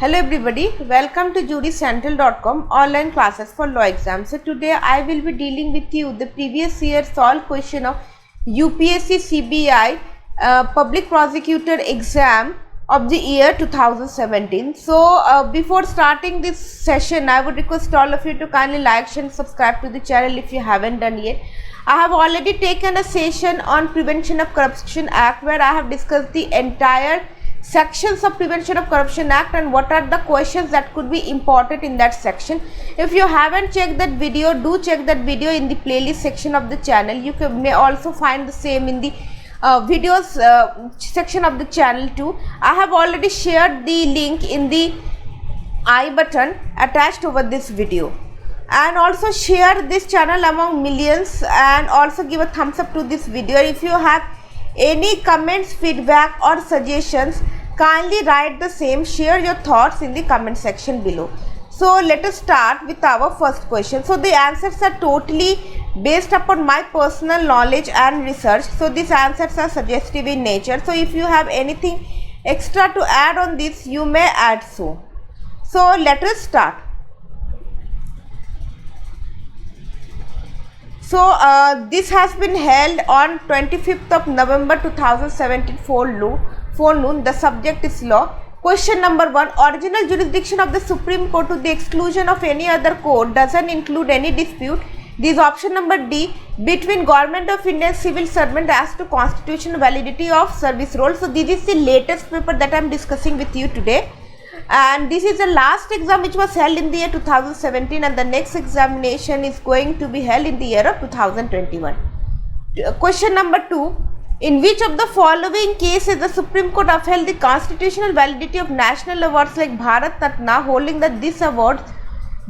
Hello everybody, welcome to jurycentral.com online classes for law exams. So today I will be dealing with you the previous year solved question of UPSC CBI public prosecutor exam of the year 2017. So before starting this session, I would request all of you to kindly like, share and subscribe to the channel if you haven't done yet. I have already taken a session on Prevention of Corruption Act where I have discussed the entire sections of Prevention of Corruption Act and what are the questions that could be important in that section. If you haven't checked that video, do check that video in the playlist section of the channel. You may also find the same in the videos section of the channel too. I have already shared the link in the I button attached over this video. And also share this channel among millions and also give a thumbs up to this video. If you have any comments, feedback or suggestions, kindly write the same, share your thoughts in the comment section below. So let us start with our first question. So the answers are totally based upon my personal knowledge and research. So these answers are suggestive in nature. So if you have anything extra to add on this, you may add so. So let us start. So this has been held on 25th of November 2017 forenoon. The subject is law. Question number 1. Original jurisdiction of the Supreme Court to the exclusion of any other court doesn't include any dispute. This is option number D. Between Government of India and civil servant as to constitutional validity of service role. So this is the latest paper that I am discussing with you today. And this is the last exam which was held in the year 2017 and the next examination is going to be held in the year of 2021. Question number 2. In which of the following cases the Supreme Court upheld the constitutional validity of national awards like Bharat Ratna, holding that these awards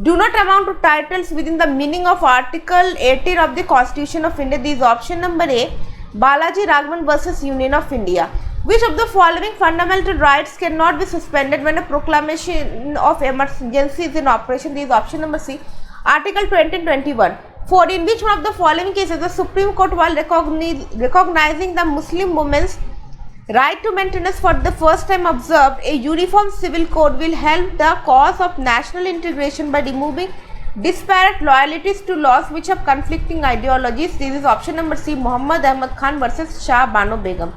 do not amount to titles within the meaning of Article 18 of the Constitution of India? This is option number A. Balaji Raghavan versus Union of India. Which of the following fundamental rights cannot be suspended when a proclamation of emergency is in operation? This is option number C. Article 20 and 21. 4. In which one of the following cases the Supreme Court, while recognizing the Muslim women's right to maintenance for the first time, observed a uniform civil code will help the cause of national integration by removing disparate loyalties to laws which have conflicting ideologies? This is option number C. Muhammad Ahmad Khan versus Shah Bano Begum.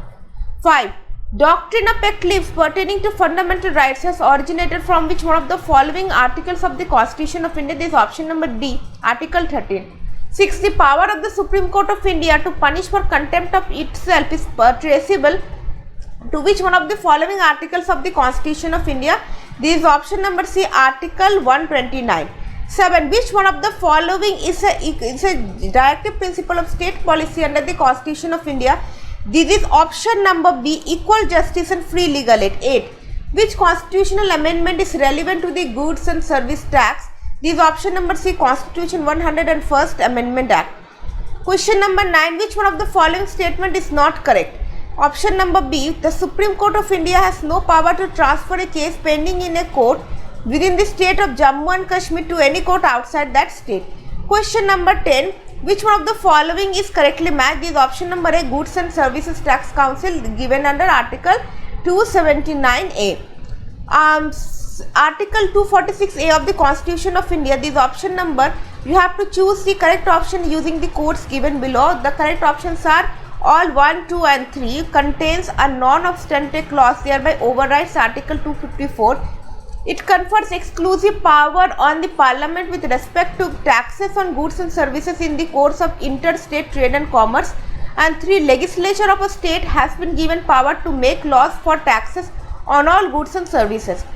5. Doctrine of pet leaves pertaining to fundamental rights has originated from which one of the following articles of the Constitution of India? This is option number D. Article 13. 6. The power of the Supreme Court of India to punish for contempt of itself is traceable to which one of the following articles of the Constitution of India? This is option number C. Article 129. 7. Which one of the following is a directive principle of state policy under the Constitution of India? This is option number B. Equal justice and free legal aid. 8. Which constitutional amendment is relevant to the goods and service tax? This is option number C. Constitution 101st Amendment Act. Question number 9. Which one of the following statement is not correct? Option number B. The Supreme Court of India has no power to transfer a case pending in a court within the state of Jammu and Kashmir to any court outside that state. Question number 10. Which one of the following is correctly matched? This is option number A. Goods and Services Tax Council given under Article 279A. Article 246A of the Constitution of India. This is option number. You have to choose the correct option using the codes given below. The correct options are all 1, 2 and 3. Contains a non-obstante clause, thereby overrides Article 254. It confers exclusive power on the Parliament with respect to taxes on goods and services in the course of interstate trade and commerce. And 3. Legislature of a state has been given power to make laws for taxes on all goods and services.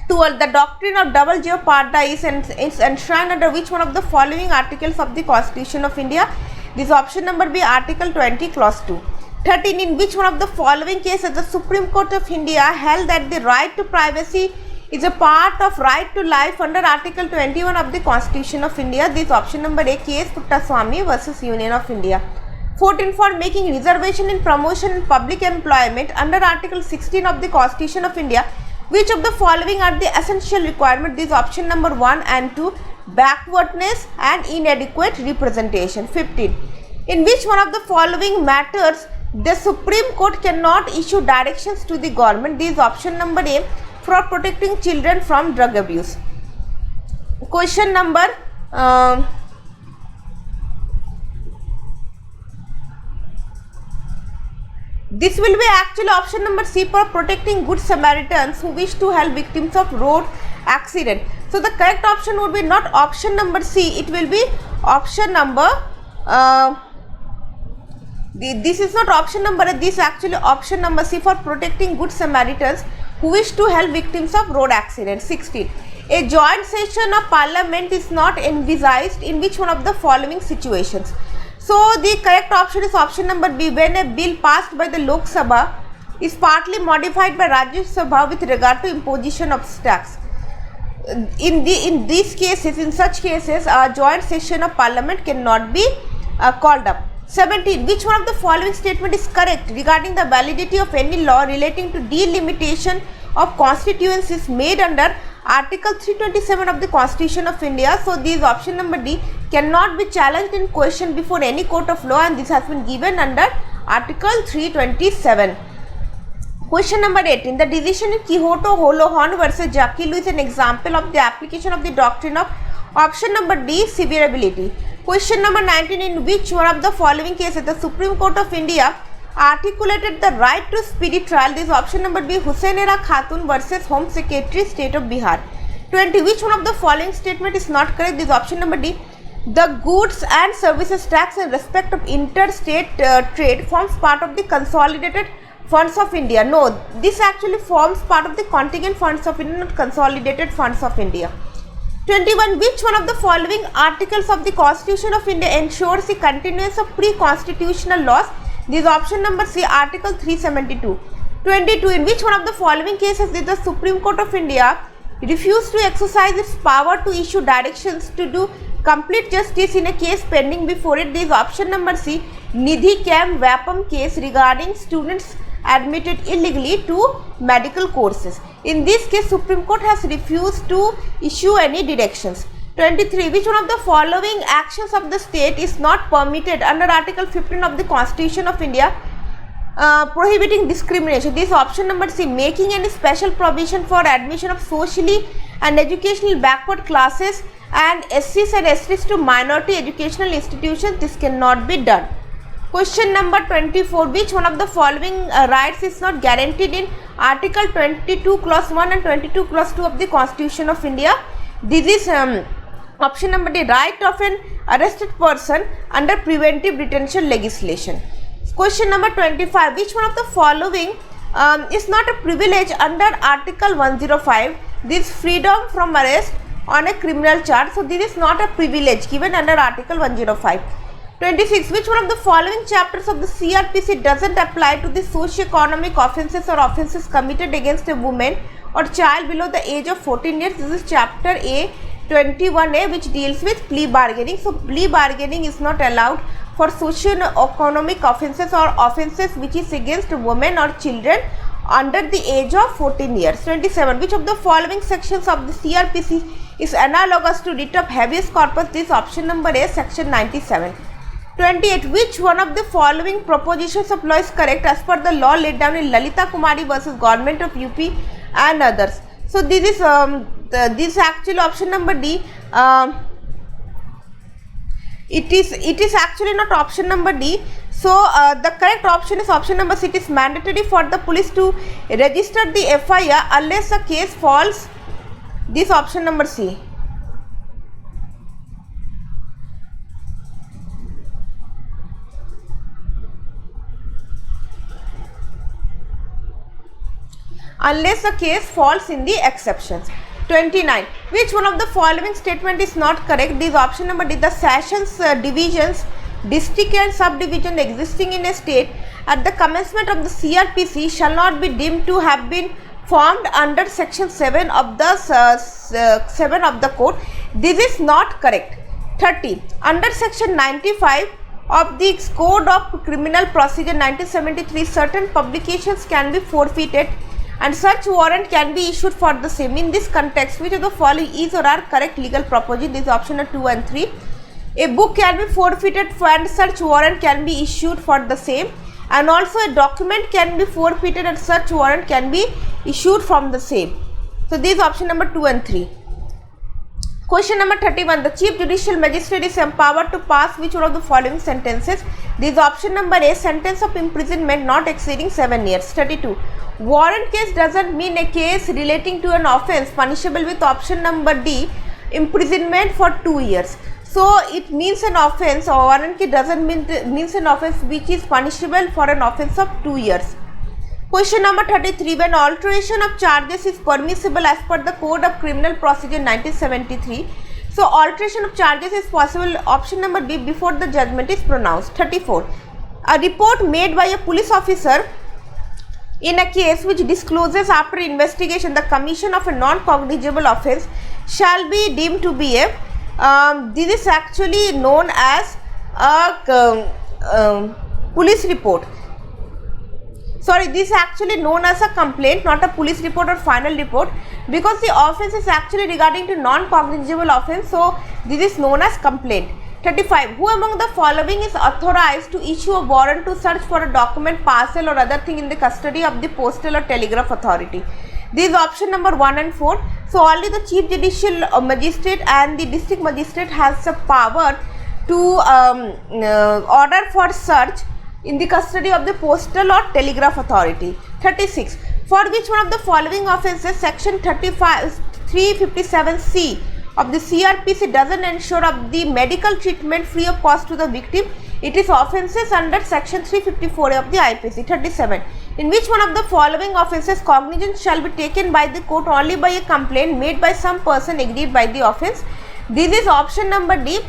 12. The doctrine of double jeopardy is enshrined under which one of the following articles of the Constitution of India? This is option number B. Article 20, Clause 2. 13. In which one of the following cases the Supreme Court of India held that the right to privacy is a part of right to life under Article 21 of the Constitution of India? This is option number A. K.S. Puttaswamy versus Union of India. 14. For making reservation in promotion and public employment under Article 16 of the Constitution of India, which of the following are the essential requirements? This is option number 1 and 2. Backwardness and inadequate representation. 15. In which one of the following matters the Supreme Court cannot issue directions to the government? This is option number A. for protecting children from drug abuse. Question number this will be actually option number C, for protecting good Samaritans who wish to help victims of road accident. So the correct option would be not option number C, it will be option number this is not option number A, this is actually option number C, for protecting good Samaritans who wish to help victims of road accident. 16. A joint session of parliament is not envisaged in which one of the following situations? So the correct option is option number B, when a bill passed by the Lok Sabha is partly modified by Rajya Sabha with regard to imposition of tax. In these cases, in such cases, a joint session of parliament cannot be called up. 17. Which one of the following statement is correct regarding the validity of any law relating to delimitation of constituencies made under Article 327 of the Constitution of India? So this option number D, cannot be challenged in question before any court of law, and this has been given under Article 327. Question number 18. The decision in Quixote Holohorn versus Jaquilo is an example of the application of the doctrine of option number D, severability. Question number 19. In which one of the following cases the Supreme Court of India articulated the right to speedy trial? This is option number B, Husainera Khatun versus Home Secretary, State of Bihar. 20. Which one of the following statement is not correct? This is option number D. The goods and services tax in respect of interstate trade forms part of the consolidated funds of India. No, this actually forms part of the contingent funds of India, not consolidated funds of India. 21. Which one of the following articles of the Constitution of India ensures the continuance of pre-constitutional laws? This is option number C, Article 372. 22. In which one of the following cases did the Supreme Court of India refuse to exercise its power to issue directions to do complete justice in a case pending before it? This is option number C, Nidhi Cam Vapam case regarding students admitted illegally to medical courses. In this case, Supreme Court has refused to issue any directions. 23. Which one of the following actions of the state is not permitted under Article 15 of the Constitution of India prohibiting discrimination? This is option number C, making any special provision for admission of socially and educational backward classes and SCs and STs to minority educational institutions. This cannot be done. Question number 24. Which one of the following rights is not guaranteed in Article 22 clause 1 and 22 clause 2 of the Constitution of India? This is option number D, right of an arrested person under preventive detention legislation. Question number 25. Which one of the following is not a privilege under Article 105? This freedom from arrest on a criminal charge. So this is not a privilege given under Article 105. 26. Which one of the following chapters of the CRPC doesn't apply to the socio-economic offences or offences committed against a woman or child below the age of 14 years? This is chapter A, 21A, which deals with plea bargaining. So plea bargaining is not allowed for socio-economic offences or offences which is against women or children under the age of 14 years. 27. Which of the following sections of the CRPC is analogous to writ of habeas corpus? This option number A, section 97. 28. Which one of the following propositions of law is correct as per the law laid down in Lalita Kumari versus Government of UP and others? So this is this actually option number D. It is actually not option number D. So the correct option is option number C. It is mandatory for the police to register the FIR unless a case falls. This option number C. Unless the case falls in the exceptions. 29. Which one of the following statement is not correct? This option number D. The sessions, divisions, district and subdivision existing in a state at the commencement of the CRPC shall not be deemed to have been formed under section 7 of the 7 of the code. This is not correct. 30. Under section 95 of the Code of Criminal Procedure 1973, certain publications can be forfeited and such warrant can be issued for the same. In this context, which of the following is or are correct legal proposition? This is option 2 and 3. A book can be forfeited and such warrant can be issued for the same, and also a document can be forfeited and such warrant can be issued from the same. So these option number 2 and 3. Question number 31. The Chief Judicial Magistrate is empowered to pass which one of the following sentences? This option number A, sentence of imprisonment not exceeding 7 years. 32. Warrant case doesn't mean a case relating to an offence punishable with option number D, imprisonment for 2 years. So it means an offence, or warrant case doesn't means an offence which is punishable for an offence of 2 years. Question number 33. When alteration of charges is permissible as per the Code of Criminal Procedure 1973. So alteration of charges is possible, option number B, before the judgment is pronounced. 34. A report made by a police officer in a case which discloses after investigation the commission of a non-cognizable offence shall be deemed to be a, this is actually known as a police report. Sorry, this is actually known as a complaint, not a police report or final report, because the offence is actually regarding to non-cognizable offence. So this is known as complaint. 35. Who among the following is authorized to issue a warrant to search for a document, parcel or other thing in the custody of the postal or telegraph authority? This is option number 1 and 4. So only the Chief Judicial Magistrate and the District Magistrate has the power to order for search in the custody of the postal or telegraph authority. 36. For which one of the following offences section 357C of the CRPC doesn't ensure of the medical treatment free of cost to the victim? It is offences under section 354 of the IPC. 37. In which one of the following offences cognizance shall be taken by the court only by a complaint made by some person aggrieved by the offence? This is option number D,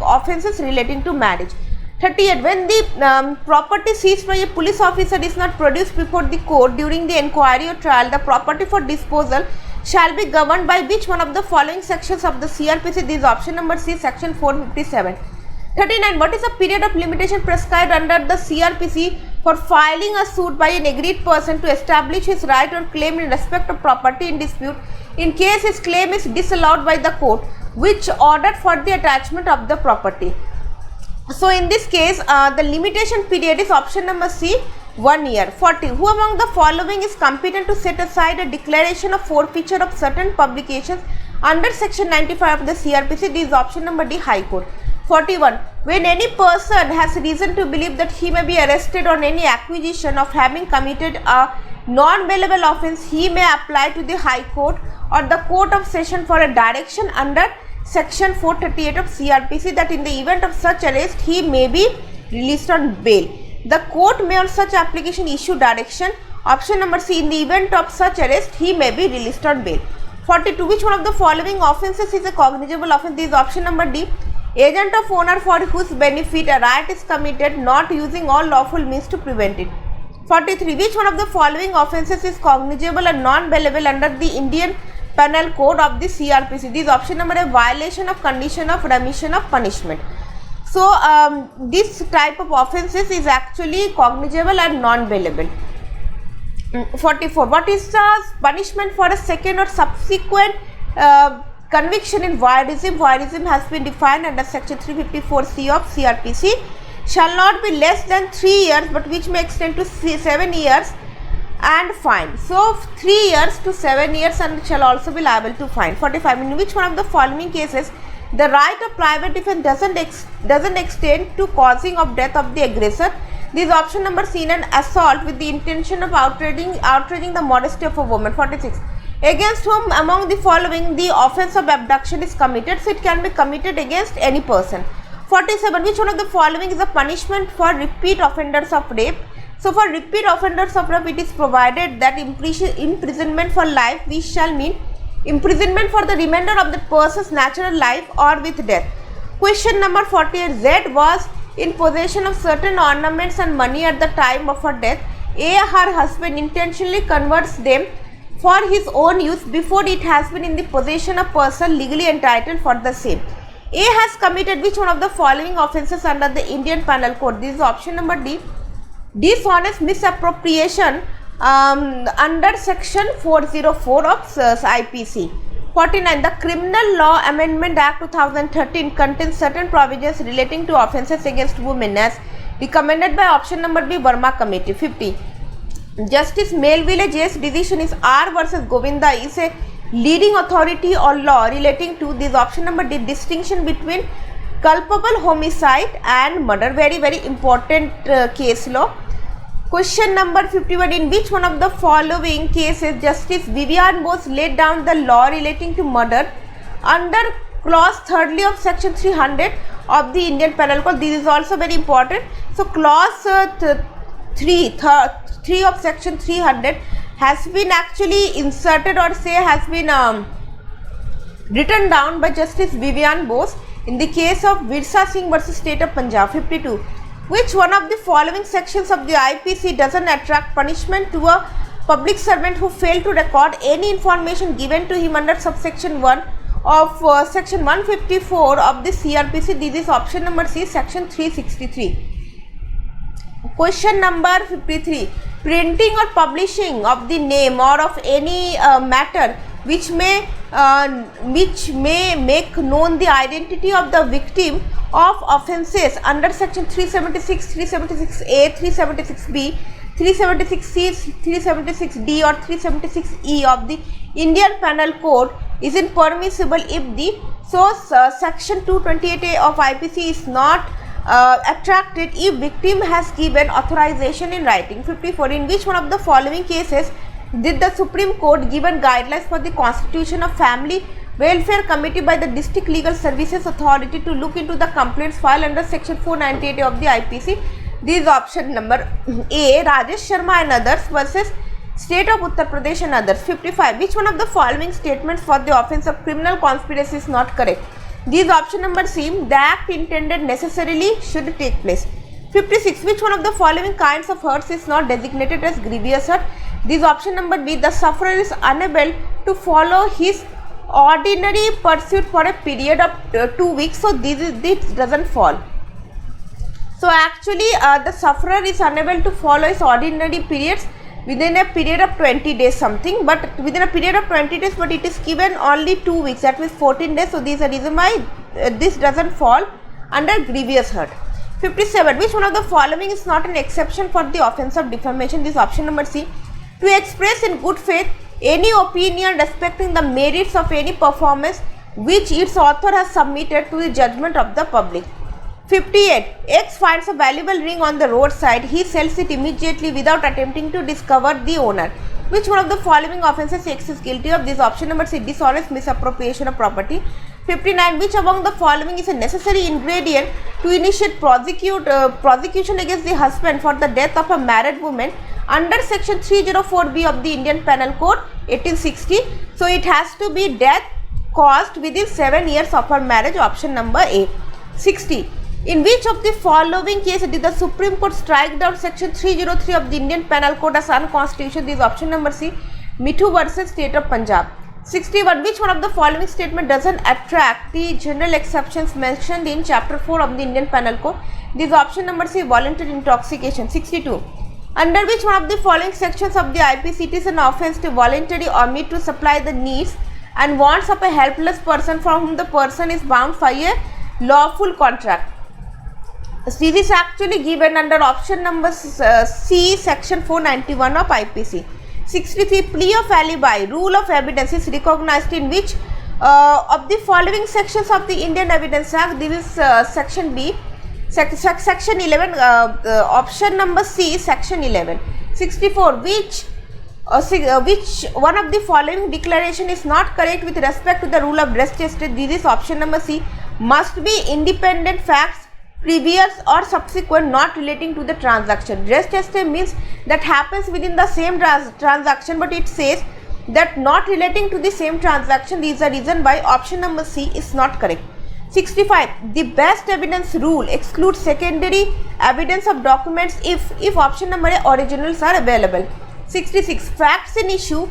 offences relating to marriage. 38. When the property seized by a police officer is not produced before the court during the inquiry or trial, the property for disposal shall be governed by which one of the following sections of the CRPC? This is option number C, section 457. 39. What is the period of limitation prescribed under the CRPC for filing a suit by an aggrieved person to establish his right or claim in respect of property in dispute in case his claim is disallowed by the court which ordered for the attachment of the property? So in this case, the limitation period is option number C, 1 year. 40. Who among the following is competent to set aside a declaration of forfeiture of certain publications under section 95 of the CRPC? This is option number D, High Court. 41. When any person has reason to believe that he may be arrested on any accusation of having committed a non-bailable offence, he may apply to the High Court or the Court of Session for a direction under section 438 of CRPC that in the event of such arrest he may be released on bail. The court may on such application issue direction. Option number C, in the event of such arrest he may be released on bail. 42. Which one of the following offences is a cognizable offence? This is option number D, agent of owner for whose benefit a riot is committed not using all lawful means to prevent it. 43. Which one of the following offences is cognizable and non-bailable under the Indian Penal Code of the CRPC? This is option number A, violation of condition of remission of punishment. So this type of offences is actually cognizable and non-bailable. 44. What is the punishment for a second or subsequent conviction in voyeurism? Voyeurism has been defined under section 354C of CRPC. Shall not be less than 3 years but which may extend to 7 years and fine. So 3 years to 7 years and shall also be liable to fine. 45. In which one of the following cases the right of private defense doesn't extend to causing of death of the aggressor? This is option number C, an assault with the intention of outraging the modesty of a woman. 46. Against whom among the following the offence of abduction is committed? So it can be committed against any person. 47. Which one of the following is a punishment for repeat offenders of rape? So for repeat offenders of rape, it is provided that imprisonment for life, which shall mean imprisonment for the remainder of the person's natural life or with death. Question number 48. Z was in possession of certain ornaments and money at the time of her death. A, her husband, intentionally converts them for his own use before it has been in the possession of person legally entitled for the same. A has committed which one of the following offences under the Indian Penal Code? This is option number D, dishonest misappropriation under section 404 of IPC. 49. The Criminal Law Amendment Act 2013 contains certain provisions relating to offences against women as recommended by option number B, Verma Committee. 50. Justice Melville J.'s decision is R versus Govinda is a leading authority or law relating to this option number D, distinction between culpable homicide and murder. Very, very important case law. Question number 51. In which one of the following cases Justice Vivian Bose laid down the law relating to murder under clause thirdly of section 300 of the Indian Penal Code? This is also very important. So clause 3 of section 300 has been actually inserted or say has been written down by Justice Vivian Bose in the case of Virsa Singh versus State of Punjab. 52. Which one of the following sections of the IPC doesn't attract punishment to a public servant who failed to record any information given to him under subsection 1 of section 154 of the CRPC? This is option number C, section 363. Question number 53. Printing or publishing of the name or of any matter which may make known the identity of the victim of offences under section 376, 376A, 376B, 376C, 376D or 376E of the Indian Penal Code is impermissible if the section 228A of IPC is not attracted if victim has given authorization in writing. 54. In which one of the following cases did the Supreme Court given guidelines for the constitution of Family Welfare Committee by the District Legal Services Authority to look into the complaints filed under section 498 of the IPC? This is option number A, Rajesh Sharma and others versus State of Uttar Pradesh and others. 55. Which one of the following statements for the offence of criminal conspiracy is not correct? This is option number C, the act intended necessarily should take place. 56. Which one of the following kinds of hurts is not designated as grievous hurt? This is option number B, the sufferer is unable to follow his ordinary pursuit for a period of 2 weeks. So this doesn't fall. So actually the sufferer is unable to follow his ordinary periods within a period of 20 days something, but within a period of 20 days, but it is given only 2 weeks, that means 14 days. So this is a reason why this doesn't fall under grievous hurt. 57. Which one of the following is not an exception for the offence of defamation? This is option number C, to express in good faith any opinion respecting the merits of any performance which its author has submitted to the judgment of the public. 58. X finds a valuable ring on the roadside. He sells it immediately without attempting to discover the owner. Which one of the following offences X is guilty of? This option number C, dishonest misappropriation of property. 59. Which among the following is a necessary ingredient to initiate prosecution against the husband for the death of a married woman under section 304B of the Indian Penal Code 1860? So it has to be death caused within 7 years of her marriage. Option number A. 60. In which of the following cases did the Supreme Court strike down section 303 of the Indian Penal Code as unconstitutional? This is option number C, Mithu versus State of Punjab. 61. Which one of the following statement doesn't attract the general exceptions mentioned in chapter 4 of the Indian Penal Code? This is option number C, voluntary intoxication. 62. Under which one of the following sections of the IPC it is an offence to voluntarily omit to supply the needs and wants of a helpless person from whom the person is bound by a lawful contract? This is actually given under option number C, section 491 of IPC. 63. Plea of alibi, rule of evidence is recognized in which of the following sections of the Indian Evidence Act? This is section B, section 11, option number C, section 11. 64. Which one of the following declaration is not correct with respect to the rule of res geste? This is option number C, must be independent facts previous or subsequent not relating to the transaction. Res geste means that happens within the same transaction, but it says that not relating to the same transaction. This is the reason why option number C is not correct. 65. The best evidence rule excludes secondary evidence of documents if option number A, originals are available. 66. Facts in issue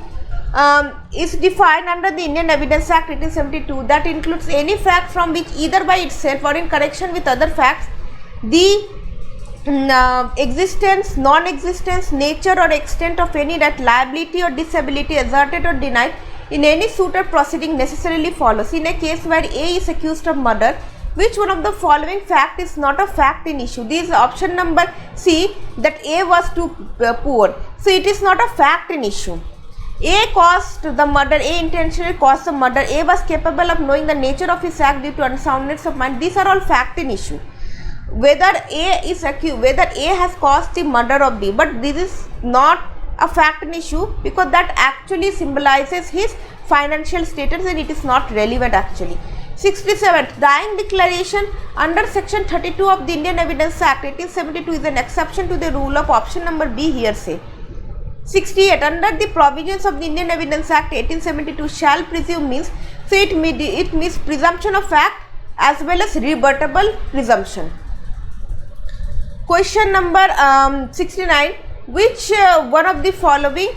is defined under the Indian Evidence Act 1872 that includes any fact from which either by itself or in connection with other facts the existence, non-existence, nature or extent of any that liability or disability asserted or denied in any suit or proceeding necessarily follows. In a case where A is accused of murder, Which one of the following fact is not a fact in issue? This is option number C, that A was too poor. So it is not a fact in issue. A caused the murder, A intentionally caused the murder, A was capable of knowing the nature of his act due to unsoundness of mind. These are all fact in issue. Whether A is accused, whether A has caused the murder of B, but this is not a fact in issue because that actually symbolizes his financial status and it is not relevant actually. 67th, dying declaration under section 32 of the Indian Evidence Act 1872 is an exception to the rule of option number B, hearsay. 68, under the provisions of the Indian Evidence Act 1872 shall presume means, so it means presumption of fact as well as rebuttable presumption. Question number 69, which one of the following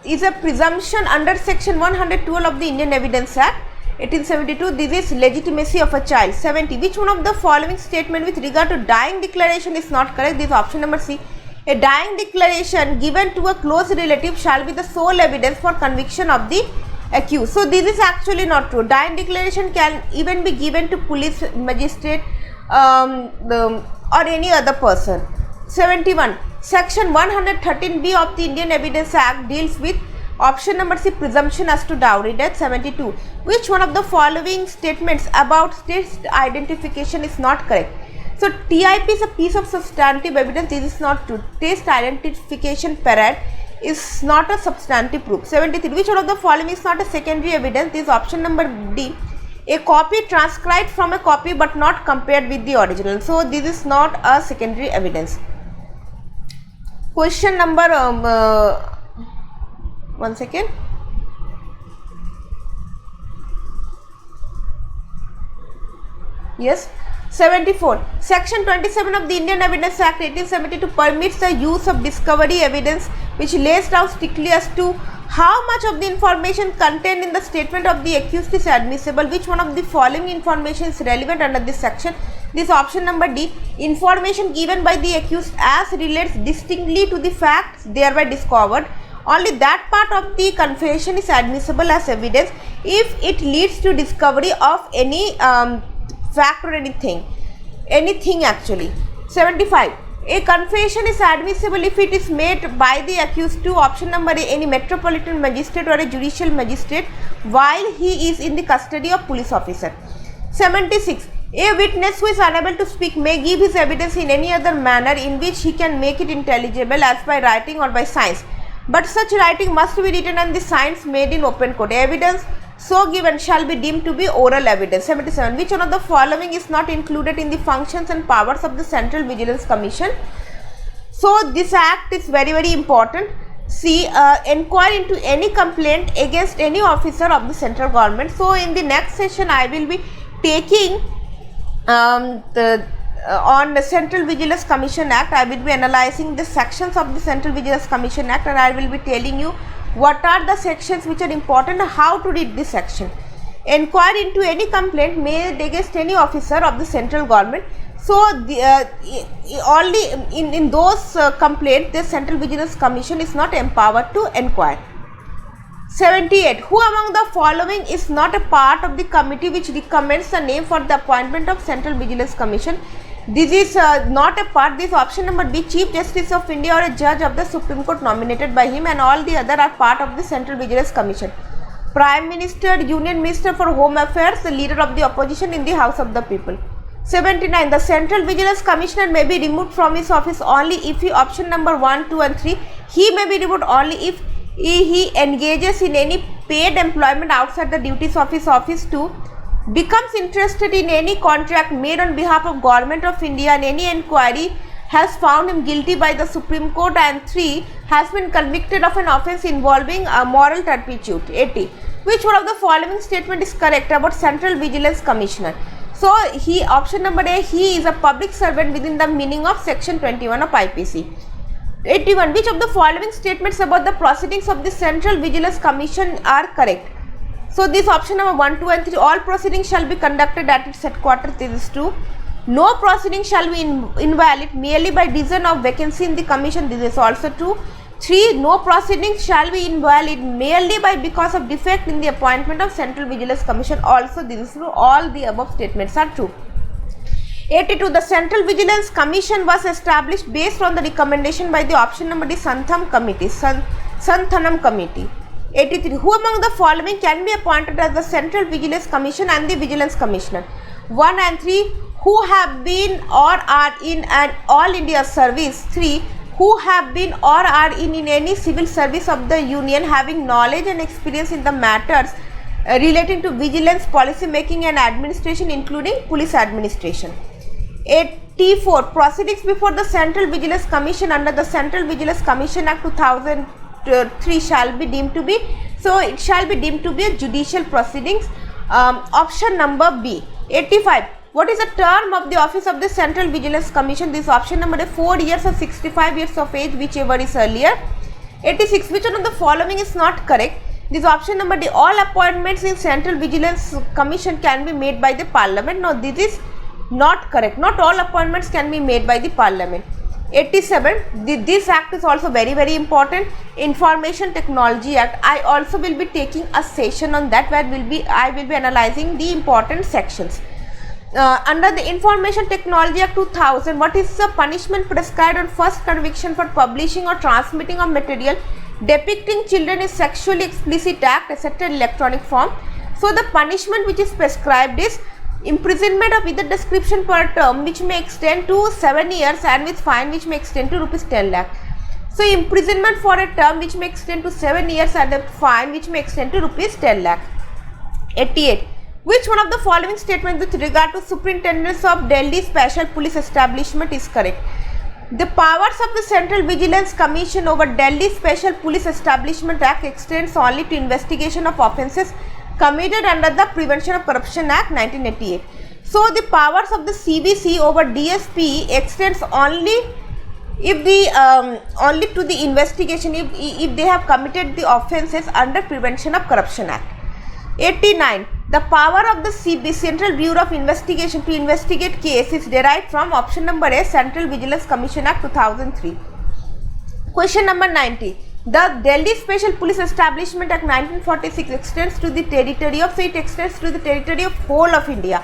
is a presumption under section 112 of the Indian Evidence Act 1872? This is legitimacy of a child. 70, which one of the following statement with regard to dying declaration is not correct? This is option number C. A dying declaration given to a close relative shall be the sole evidence for conviction of the accused. So this is actually not true. Dying declaration can even be given to police, magistrate or any other person. 71, section 113B of the Indian Evidence Act deals with option number C, presumption as to dowry death. 72, which one of the following statements about state identification is not correct? So TIP is a piece of substantive evidence. This is not true. Taste identification parade is not a substantive proof. 73, which one of the following is not a secondary evidence? This is option number D, a copy transcribed from a copy but not compared with the original. So this is not a secondary evidence. Question number one second. Yes. 74, section 27 of the Indian Evidence Act 1872 permits the use of discovery evidence which lays down strictly as to how much of the information contained in the statement of the accused is admissible. Which one of the following information is relevant under this section? This is option number D, information given by the accused as relates distinctly to the facts thereby discovered. Only that part of the confession is admissible as evidence if it leads to discovery of any fact or anything actually. 75, a confession is admissible if it is made by the accused to option number A, any metropolitan magistrate or a judicial magistrate while he is in the custody of police officer. 76, a witness who is unable to speak may give his evidence in any other manner in which he can make it intelligible as by writing or by signs, but such writing must be written and the signs made in open court. Evidence so given shall be deemed to be oral evidence. 77, which one of the following is not included in the functions and powers of the Central Vigilance Commission? So this act is very important. See, inquire into any complaint against any officer of the central government. So in the next session I will be taking on the Central Vigilance Commission Act. I will be analyzing the sections of the Central Vigilance Commission Act and I will be telling you what are the sections which are important and how to read this section. Inquire into any complaint made against any officer of the central government. So only in those complaints the Central Vigilance Commission is not empowered to inquire. 78, who among the following is not a part of the committee which recommends the name for the appointment of Central Vigilance Commission? This is not a part. This option number B, Chief Justice of India or a judge of the Supreme Court nominated by him, and all the other are part of the Central Vigilance Commission. Prime Minister, Union Minister for Home Affairs, the leader of the opposition in the House of the People. 79, the Central Vigilance Commissioner may be removed from his office only if he, option number 1, 2 and 3, he may be removed only if he engages in any paid employment outside the duties of his office. 2, becomes interested in any contract made on behalf of Government of India and any inquiry has found him guilty by the Supreme Court, and 3, has been convicted of an offence involving moral turpitude. 80, which one of the following statement is correct about Central Vigilance Commissioner? So he, option number A, he is a public servant within the meaning of section 21 of IPC. 81, which of the following statements about the proceedings of the Central Vigilance Commission are correct? So this option number 1, 2 and 3, all proceedings shall be conducted at its headquarters. This is true. No proceeding shall be invalid merely by reason of vacancy in the commission. This is also true. 3. No proceedings shall be invalid merely by because of defect in the appointment of Central Vigilance Commission. Also, this is true. All the above statements are true. 82. The Central Vigilance Commission was established based on the recommendation by the option number D Santhanam Committee. 83. Who among the following can be appointed as the Central Vigilance Commission and the Vigilance Commissioner? 1 and 3. Who have been or are in an All India service. 3. Who have been or are in any civil service of the Union having knowledge and experience in the matters relating to vigilance, policy making and administration, including police administration. 84. Proceedings before the Central Vigilance Commission under the Central Vigilance Commission Act 2003 shall be deemed to be, so it shall be deemed to be a judicial proceedings. Option number B. 85. What is the term of the office of the Central Vigilance Commission? This option number is 4 years or 65 years of age, whichever is earlier. 86. Which one of the following is not correct? This option number D. All appointments in Central Vigilance Commission can be made by the Parliament. No, this is not correct. Not all appointments can be made by the Parliament. 87. This act is also very important. Information Technology Act. I also will be taking a session on that where I will be analyzing the important sections. Under the Information Technology Act 2000, what is the punishment prescribed on first conviction for publishing or transmitting of material depicting children in sexually explicit act, etc. in electronic form? So the punishment which is prescribed is imprisonment of either description per term which may extend to 7 years and with fine which may extend to rupees 10 lakh. So imprisonment for a term which may extend to 7 years and a fine which may extend to rupees 10 lakh. 88. Which one of the following statements with regard to superintendents of Delhi Special Police Establishment is correct? The powers of the Central Vigilance Commission over Delhi Special Police Establishment Act extends only to investigation of offences committed under the Prevention of Corruption Act 1988. So the powers of the CVC over DSP extends only if the only to the investigation if they have committed the offences under Prevention of Corruption Act. 89. The power of the Central Bureau of Investigation to investigate case is derived from option number A Central Vigilance Commission Act 2003. Question number 90. The Delhi Special Police Establishment Act 1946 extends to the territory of, so it extends to the territory of whole of India.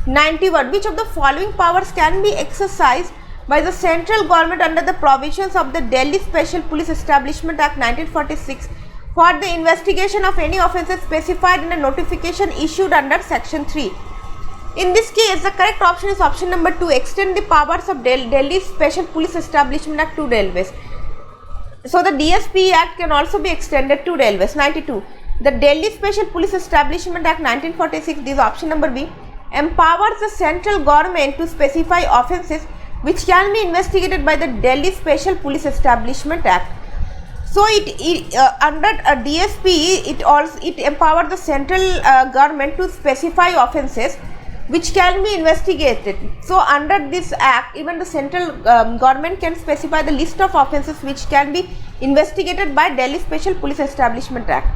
91. Which of the following powers can be exercised by the central government under the provisions of the Delhi Special Police Establishment Act 1946 for the investigation of any offences specified in a notification issued under section 3? In this case, the correct option is option number 2, extend the powers of Delhi Special Police Establishment Act to railways. So the DSP Act can also be extended to railways. 92. The Delhi Special Police Establishment Act 1946, this is option number B, empowers the central government to specify offences which can be investigated by the Delhi Special Police Establishment Act. So under a DSP, it empowers the central government to specify offences which can be investigated. So under this act, even the central government can specify the list of offences which can be investigated by Delhi Special Police Establishment Act.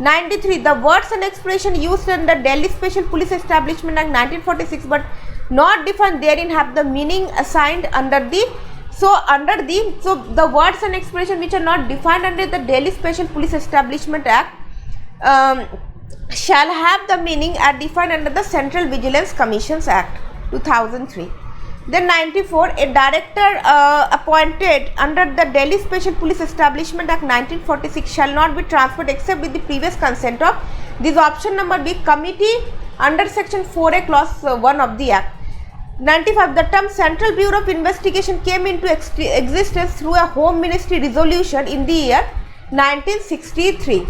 93. The words and expression used under Delhi Special Police Establishment Act 1946 but not defined therein have the meaning assigned under the, so the words and expression which are not defined under the Delhi Special Police Establishment Act shall have the meaning as defined under the Central Vigilance Commissions Act 2003. Then 94. A director appointed under the Delhi Special Police Establishment Act 1946 shall not be transferred except with the previous consent of this option number B committee under section 4A clause 1 of the act. 95. The term Central Bureau of Investigation came into existence through a Home Ministry resolution in the year 1963.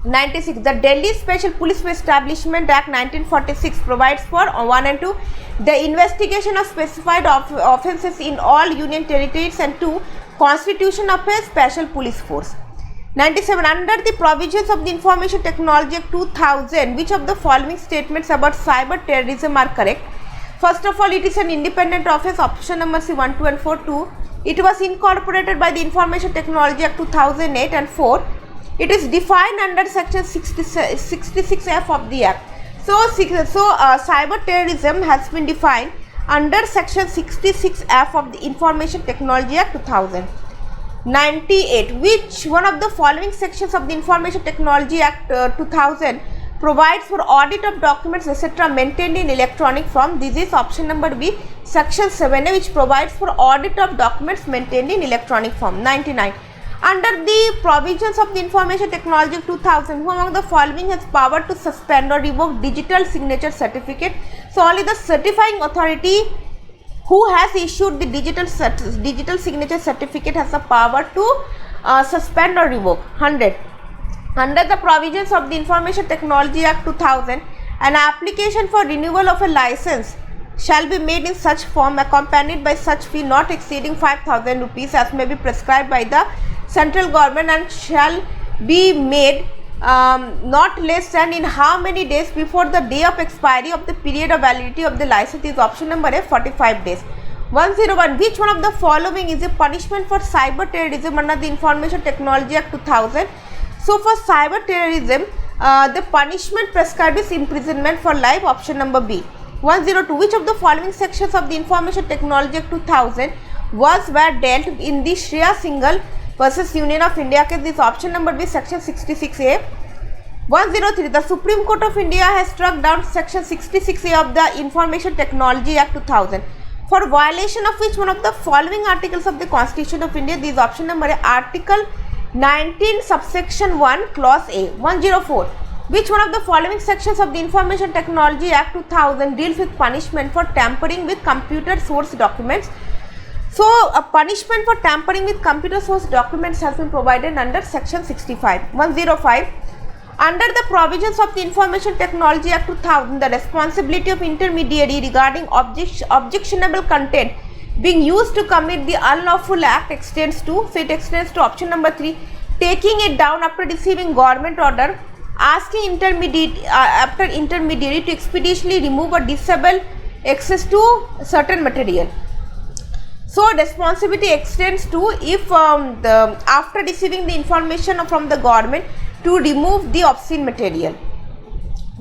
96. The Delhi Special Police Establishment Act 1946 provides for 1 and 2 the investigation of specified offences in all union territories and 2 constitution of a special police force. 97. Under the provisions of the Information Technology Act 2000, which of the following statements about cyber terrorism are correct? First of all, it is an independent office, option number C 1, 2 and 4. 2. It was incorporated by the Information Technology Act 2008 and 4. It is defined under section 66F of the Act. So cyber terrorism has been defined under section 66F of the Information Technology Act 2000. 98. Which one of the following sections of the Information Technology Act 2000 provides for audit of documents etc. maintained in electronic form? This is option number B, section 7A, which provides for audit of documents maintained in electronic form. 99. Under the provisions of the Information Technology Act 2000, who among the following has power to suspend or revoke digital signature certificate? So only the certifying authority who has issued the digital signature certificate has the power to suspend or revoke. 100. Under the provisions of the Information Technology Act 2000, an application for renewal of a license shall be made in such form accompanied by such fee not exceeding 5,000 rupees as may be prescribed by the central government, and shall be made not less than in how many days before the day of expiry of the period of validity of the license? Is option number A, 45 days. 101. Which one of the following is a punishment for cyber terrorism under the Information Technology Act 2000? So for cyber terrorism, the punishment prescribed is imprisonment for life, option number B. 102. Which of the following sections of the Information Technology Act 2000 were dealt in the Shreya Singhal versus Union of India case? This option number B, section 66A. 103. The Supreme Court of India has struck down section 66A of the Information Technology Act 2000 for violation of which one of the following articles of the Constitution of India? This is option number A, Article 19 subsection 1 clause A. 104. Which one of the following sections of the Information Technology Act 2000 deals with punishment for tampering with computer source documents? So a punishment for tampering with computer source documents has been provided under section 65. 105. Under the provisions of the Information Technology Act 2000, the responsibility of intermediary regarding objectionable content being used to commit the unlawful act extends to, so it extends to option number 3, taking it down after receiving government order, asking intermediary to expeditiously remove or disable access to certain material. So responsibility extends to if after receiving the information from the government to remove the obscene material.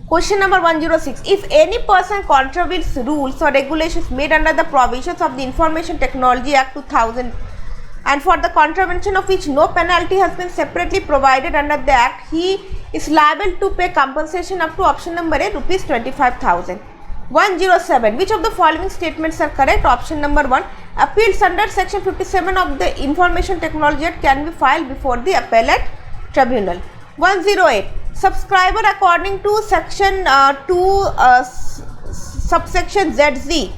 Question number 106. If any person contravenes rules or regulations made under the provisions of the Information Technology Act 2000 and for the contravention of which no penalty has been separately provided under the Act, he is liable to pay compensation up to option number A, rupees 25,000. 107. Which of the following statements are correct? Option number 1. Appeals under section 57 of the Information Technology Act can be filed before the appellate tribunal. 108. Subscriber according to section 2 subsection ZZ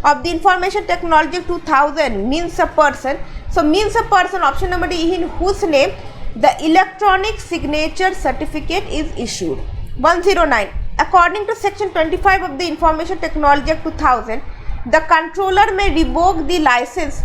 of the Information Technology 2000 means a person. So means a person, option number D, in whose name the electronic signature certificate is issued. 109. According to section 25 of the Information Technology Act 2000, the controller may revoke the license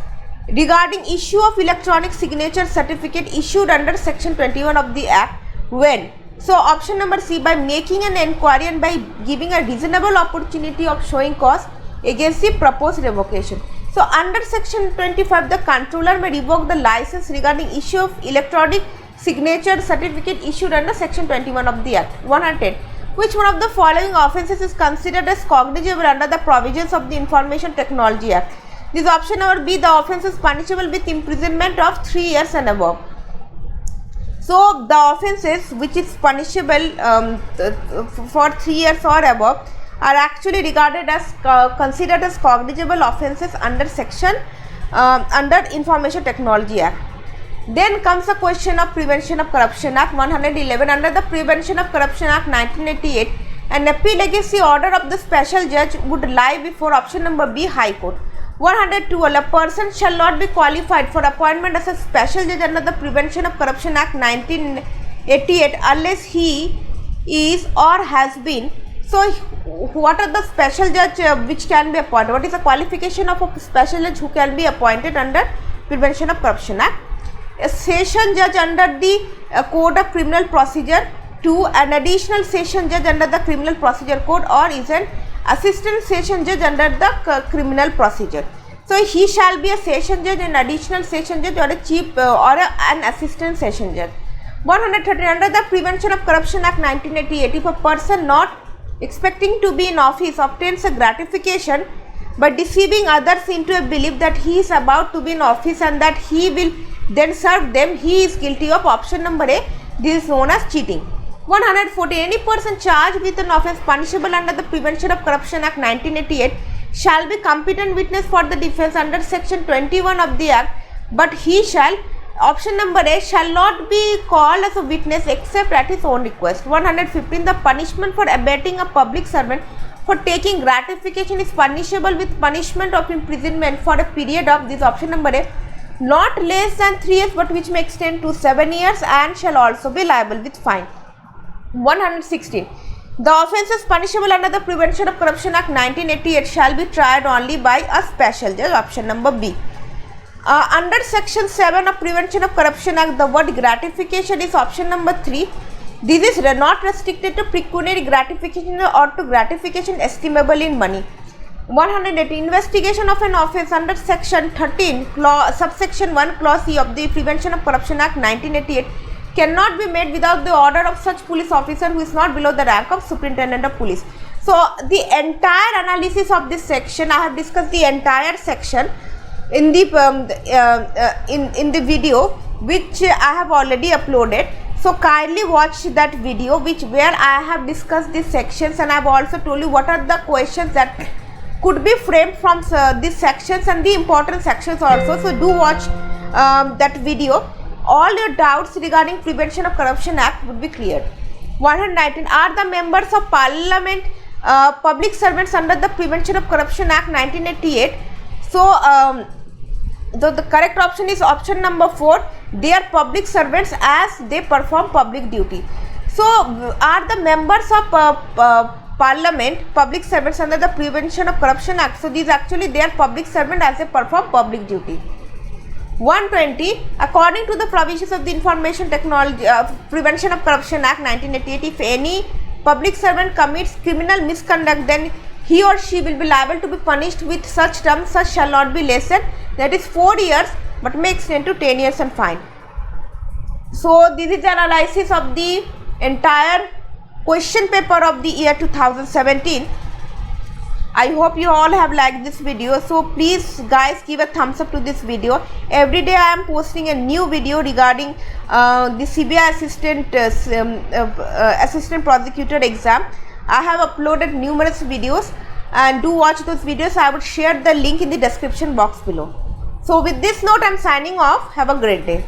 regarding issue of electronic signature certificate issued under section 21 of the Act when? So option number C, by making an enquiry and by giving a reasonable opportunity of showing cause against the proposed revocation. So under section 25, the controller may revoke the license regarding issue of electronic signature certificate issued under section 21 of the Act. 110. Which one of the following offences is considered as cognizable under the provisions of the Information Technology Act? This option number B, the offence is punishable with imprisonment of 3 years and above. So the offences which is punishable for 3 years or above are actually regarded as considered as cognizable offences under section under Information Technology Act. Then comes the question of Prevention of Corruption Act 111. Under the Prevention of Corruption Act 1988, an appeal against the order of the special judge would lie before option number B, High Court. 112. A person shall not be qualified for appointment as a special judge under the Prevention of Corruption Act 1988 unless he is or has been. So what are the special judge which can be appointed? What is the qualification of a special judge who can be appointed under Prevention of Corruption Act? A session judge under the Code of Criminal Procedure, 2. An additional session judge under the Criminal Procedure Code, or is an assistant session judge under the Criminal Procedure. So he shall be a session judge, an additional session judge, or a chief an assistant session judge. 130. Under the Prevention of Corruption Act 1988, if a person not expecting to be in office obtains a gratification by deceiving others into a belief that he is about to be in office and that he will then served them, he is guilty of option number A. This is known as cheating. 114. Any person charged with an offence punishable under the Prevention of Corruption Act 1988 shall be competent witness for the defence under section 21 of the Act, but he shall, option number A, shall not be called as a witness except at his own request. 115. The punishment for abetting a public servant for taking gratification is punishable with punishment of imprisonment for a period of, this option number A, not less than 3 years but which may extend to 7 years, and shall also be liable with fine. 116. The offences punishable under the Prevention of Corruption Act 1988 shall be tried only by a special judge, option number B. Under section 7 of Prevention of Corruption Act, the word gratification is option number 3. This is not restricted to pecuniary gratification or to gratification estimable in money. 118. Investigation of an offence under section 13 subsection 1 clause C of the Prevention of Corruption Act 1988 cannot be made without the order of such police officer who is not below the rank of superintendent of police. So the entire analysis of this section, I have discussed the entire section in the in the video which I have already uploaded. So kindly watch that video where I have discussed these sections, and I have also told you what are the questions that could be framed from these sections and the important sections also. So do watch that video. All your doubts regarding Prevention of Corruption Act would be cleared. 119. Are the members of Parliament public servants under the Prevention of Corruption Act 1988? So the correct option is option number 4. They are public servants as they perform public duty. So are the members of Parliament public servants under the Prevention of Corruption Act? So these actually they are public servants as they perform public duty. 120. According to the provisions of the Information Technology Prevention of Corruption Act 1988, if any public servant commits criminal misconduct, then he or she will be liable to be punished with such terms such shall not be less than, that is 4 years but may extend to 10 years and fine. So this is the analysis of the entire question paper of the year 2017. I hope you all have liked this video. So please guys give a thumbs up to this video. Every day I am posting a new video regarding the CBI assistant prosecutor exam. I have uploaded numerous videos, and do watch those videos. I would share the link in the description box below. So with this note I am signing off. Have a great day.